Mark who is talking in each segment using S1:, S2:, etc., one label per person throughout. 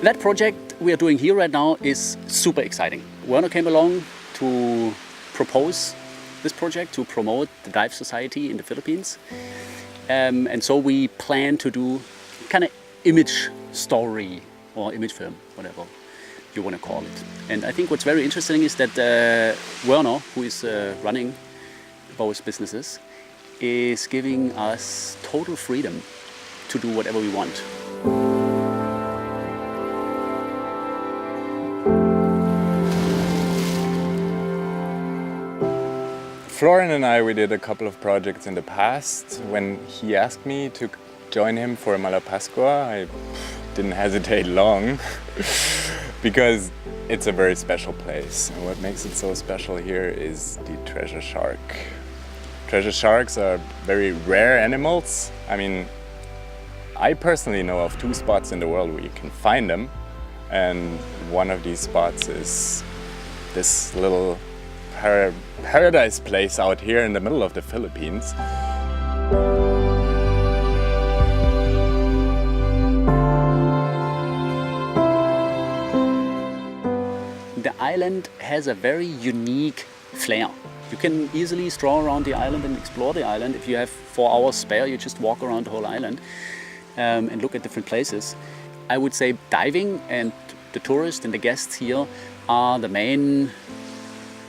S1: That project we are doing here right now is super exciting. Werner came along to propose this project to promote the dive society in the Philippines. And so we plan to do kind of image story or image film, whatever you want to call it. And I think what's very interesting is that Werner, who is running both businesses, is giving us total freedom to do whatever we want.
S2: Florian and I, we did a couple of projects in the past. When he asked me to join him for Malapascua, I didn't hesitate long because it's a very special place. And what makes it so special here is the treasure shark. Treasure sharks are very rare animals. I mean, I personally know of 2 spots in the world where you can find them. And one of these spots is this little paradise place out here in the middle of the Philippines.
S1: The island has a very unique flair. You can easily stroll around the island and explore the island. If you have 4 hours spare, you just walk around the whole island and look at different places. I would say diving and the tourists and the guests here are the main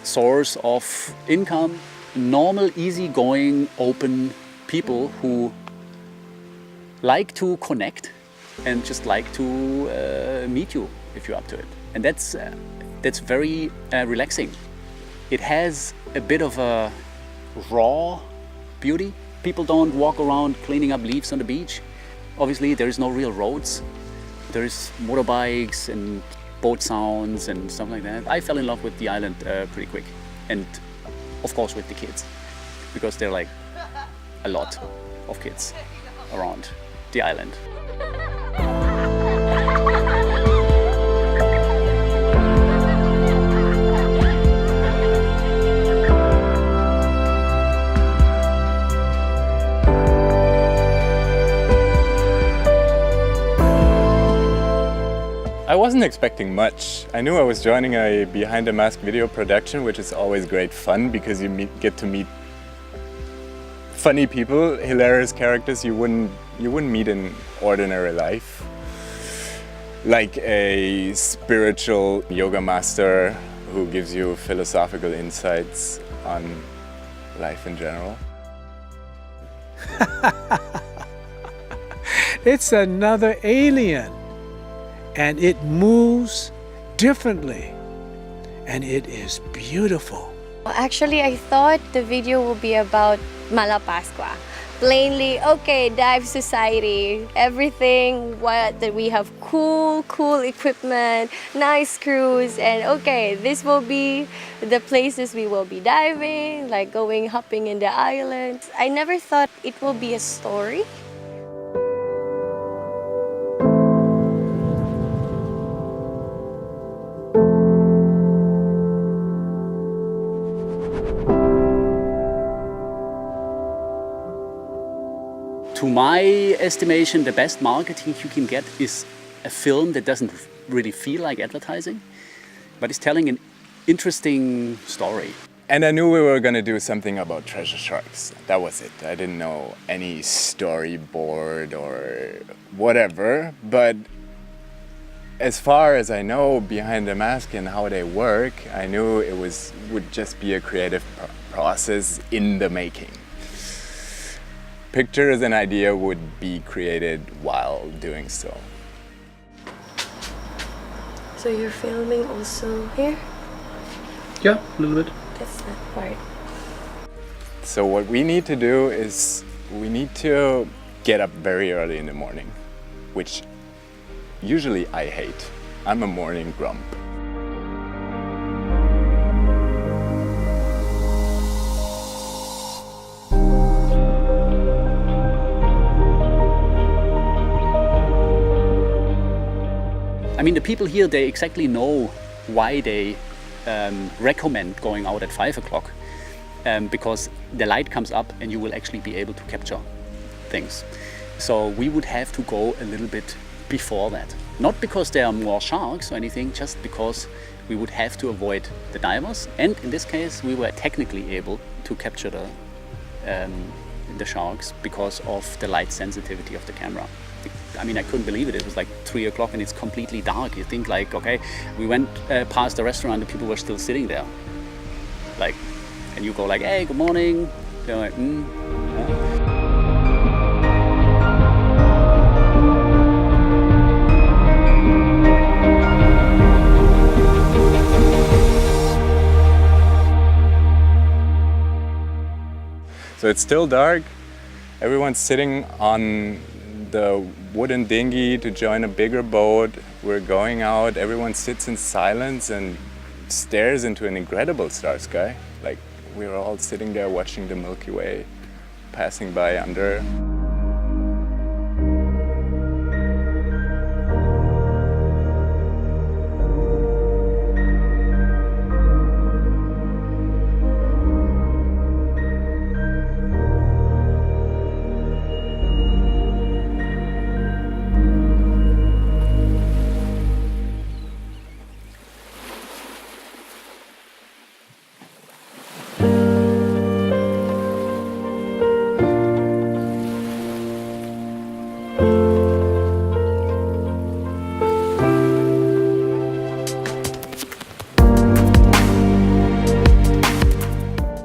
S1: source of income. Normal, easygoing, open people who like to connect and just like to meet you if you're up to it. And that's very relaxing. It has a bit of a raw beauty. People don't walk around cleaning up leaves on the beach. Obviously, there is no real roads. There is motorbikes and boat sounds and stuff like that. I fell in love with the island pretty quick, and of course with the kids, because there are like a lot of kids around the island.
S2: I wasn't expecting much. I knew I was joining a behind the mask video production, which is always great fun because you get to meet funny people, hilarious characters you wouldn't meet in ordinary life. Like a spiritual yoga master who gives you philosophical insights on life in general.
S3: It's another alien. And it moves differently, and it is beautiful.
S4: Actually, I thought the video will be about Malapascua. Plainly, okay, dive society, everything, that we have cool equipment, nice crews, and okay, this will be the places we will be diving, like hopping in the islands. I never thought it will be a story.
S1: To my estimation, the best marketing you can get is a film that doesn't really feel like advertising, but is telling an interesting story.
S2: And I knew we were going to do something about treasure sharks. That was it. I didn't know any storyboard or whatever, but as far as I know behind the mask and how they work, I knew it would just be a creative process in the making. Pictures and idea would be created while doing so.
S4: So you're filming also here?
S1: Yeah, a little bit.
S4: That's that part.
S2: So what we need to do is we need to get up very early in the morning, which usually I hate. I'm a morning grump.
S1: I mean, the people here, they exactly know why they recommend going out at 5 o'clock, because the light comes up and you will actually be able to capture things. So we would have to go a little bit before that. Not because there are more sharks or anything, just because we would have to avoid the divers. And in this case, we were technically able to capture the sharks because of the light sensitivity of the camera. I mean, I couldn't believe it. It was like 3 o'clock and it's completely dark. You think like, okay, we went past the restaurant and people were still sitting there. Like, and you go like, hey, good morning. They're like, yeah.
S2: So it's still dark. Everyone's sitting on the wooden dinghy to join a bigger boat. We're going out. Everyone sits in silence and stares into an incredible star sky. Like we're all sitting there watching the Milky Way passing by under.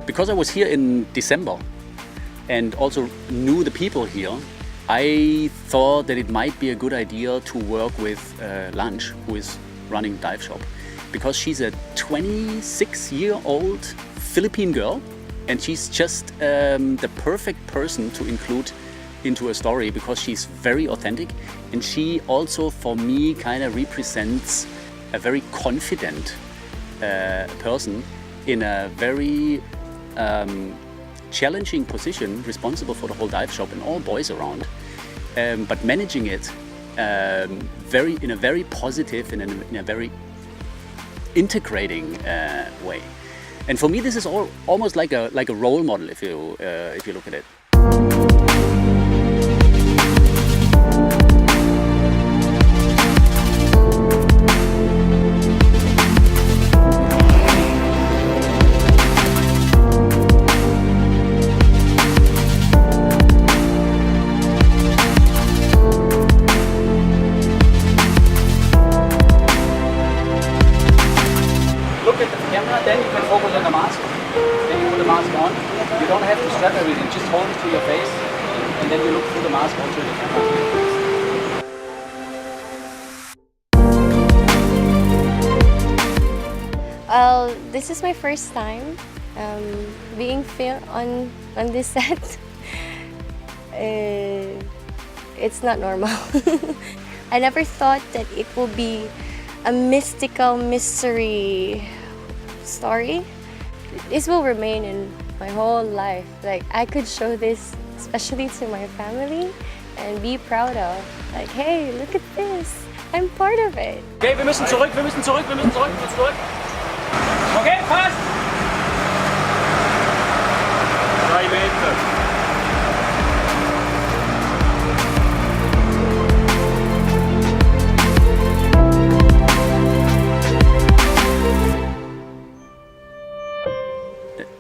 S1: Because I was here in December and also knew the people here, I thought that it might be a good idea to work with Lunch, who is running Dive Shop, because she's a 26-year-old Philippine girl and she's just the perfect person to include into a story because she's very authentic, and she also for me kind of represents a very confident person in a very challenging position, responsible for the whole dive shop and all boys around, but managing it in a very positive and in a very integrating way. And for me, this is almost like a role model if you look at it. Then you can focus on the mask. Then you put the mask on. You don't have to strap everything, just hold it to your face and then you look through the mask onto the camera.
S4: This is my first time being filmed on this set. It's not normal. I never thought that it will be a mystical mystery story. This will remain in my whole life. Like I could show this especially to my family and be proud of. Like, hey, look at this. I'm part of it.
S1: Okay, wir müssen zurück. Okay, passt!
S2: 3 Meter.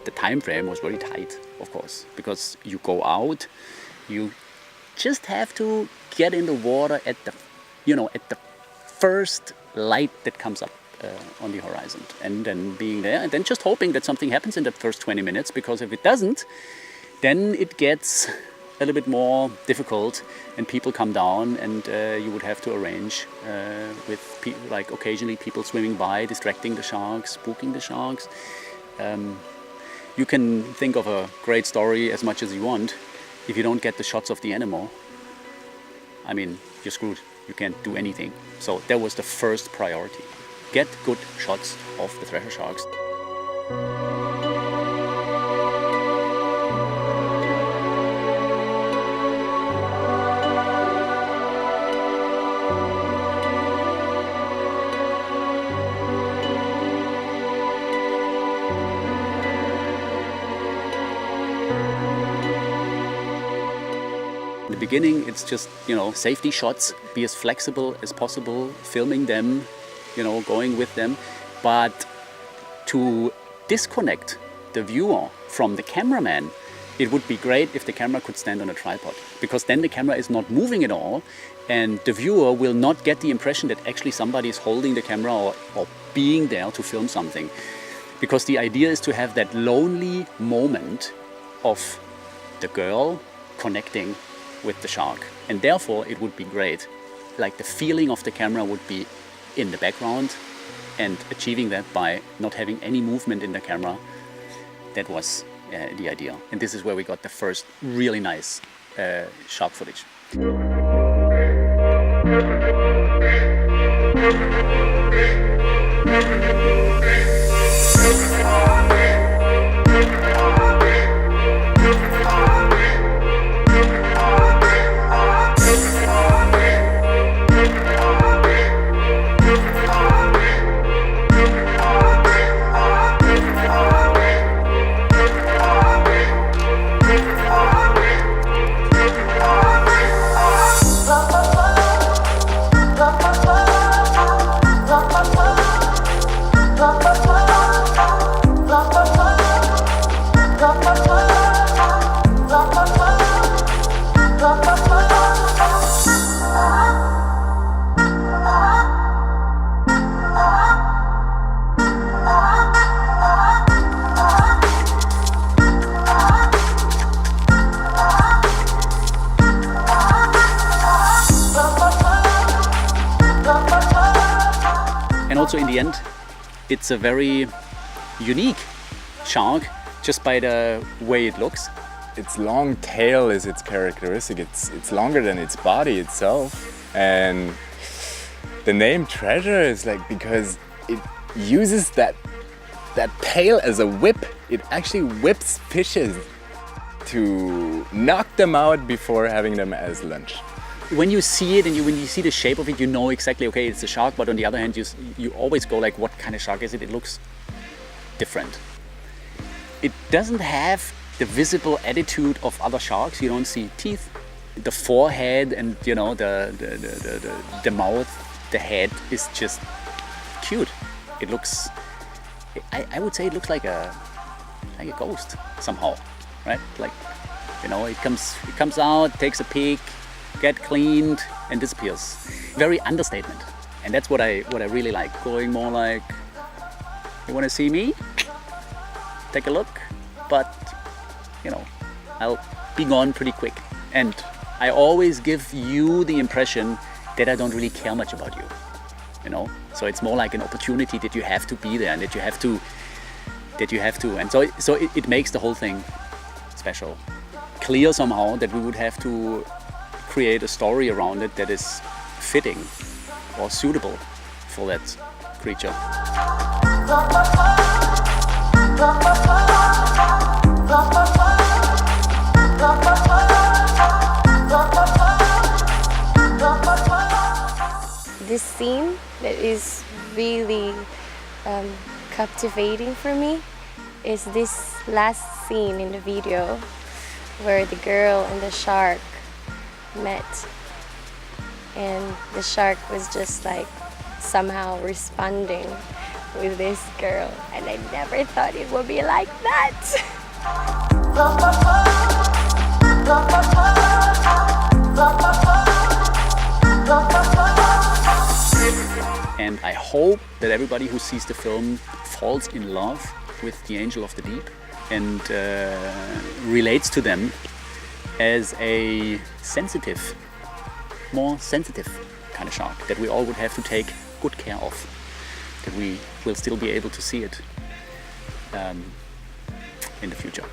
S1: The time frame was very tight, of course, because you go out, you just have to get in the water at the first light that comes up on the horizon, and then being there, and then just hoping that something happens in the first 20 minutes, because if it doesn't, then it gets a little bit more difficult, and people come down, and you would have to arrange with like occasionally people swimming by, distracting the sharks, spooking the sharks. You can think of a great story as much as you want. If you don't get the shots of the animal, I mean, you're screwed. You can't do anything. So that was the first priority. Get good shots of the thresher sharks. In the beginning, it's just, safety shots, be as flexible as possible, filming them, going with them. But to disconnect the viewer from the cameraman, it would be great if the camera could stand on a tripod, because then the camera is not moving at all and the viewer will not get the impression that actually somebody is holding the camera or being there to film something. Because the idea is to have that lonely moment of the girl connecting with the shark. And therefore it would be great. Like the feeling of the camera would be in the background, and achieving that by not having any movement in the camera, that was the idea. And this is where we got the first really nice shark footage. Also in the end, it's a very unique shark just by the way it looks.
S2: Its long tail is its characteristic. It's longer than its body itself. And the name Treasure is because it uses that tail as a whip. It actually whips fishes to knock them out before having them as lunch.
S1: When you see it and when you see the shape of it, you know exactly, okay, it's a shark, but on the other hand, you always go like, what kind of shark is it? It looks different. It doesn't have the visible attitude of other sharks. You don't see teeth. The forehead and, the mouth, the head is just cute. It looks, I would say it looks like a ghost somehow, right? Like, it comes out, takes a peek, get cleaned and disappears. Very understatement. And that's what I really like. Going more like, you want to see me? Take a look. But, I'll be gone pretty quick. And I always give you the impression that I don't really care much about you. So it's more like an opportunity that you have to be there and that you have to. And so it makes the whole thing special. Clear somehow that we would have to create a story around it that is fitting or suitable for that creature.
S4: This scene that is really captivating for me is this last scene in the video where the girl and the shark met, and the shark was just somehow responding with this girl, and I never thought it would be like that.
S1: And I hope that everybody who sees the film falls in love with the Angel of the Deep and relates to them as a more sensitive kind of shark that we all would have to take good care of, that we will still be able to see it in the future.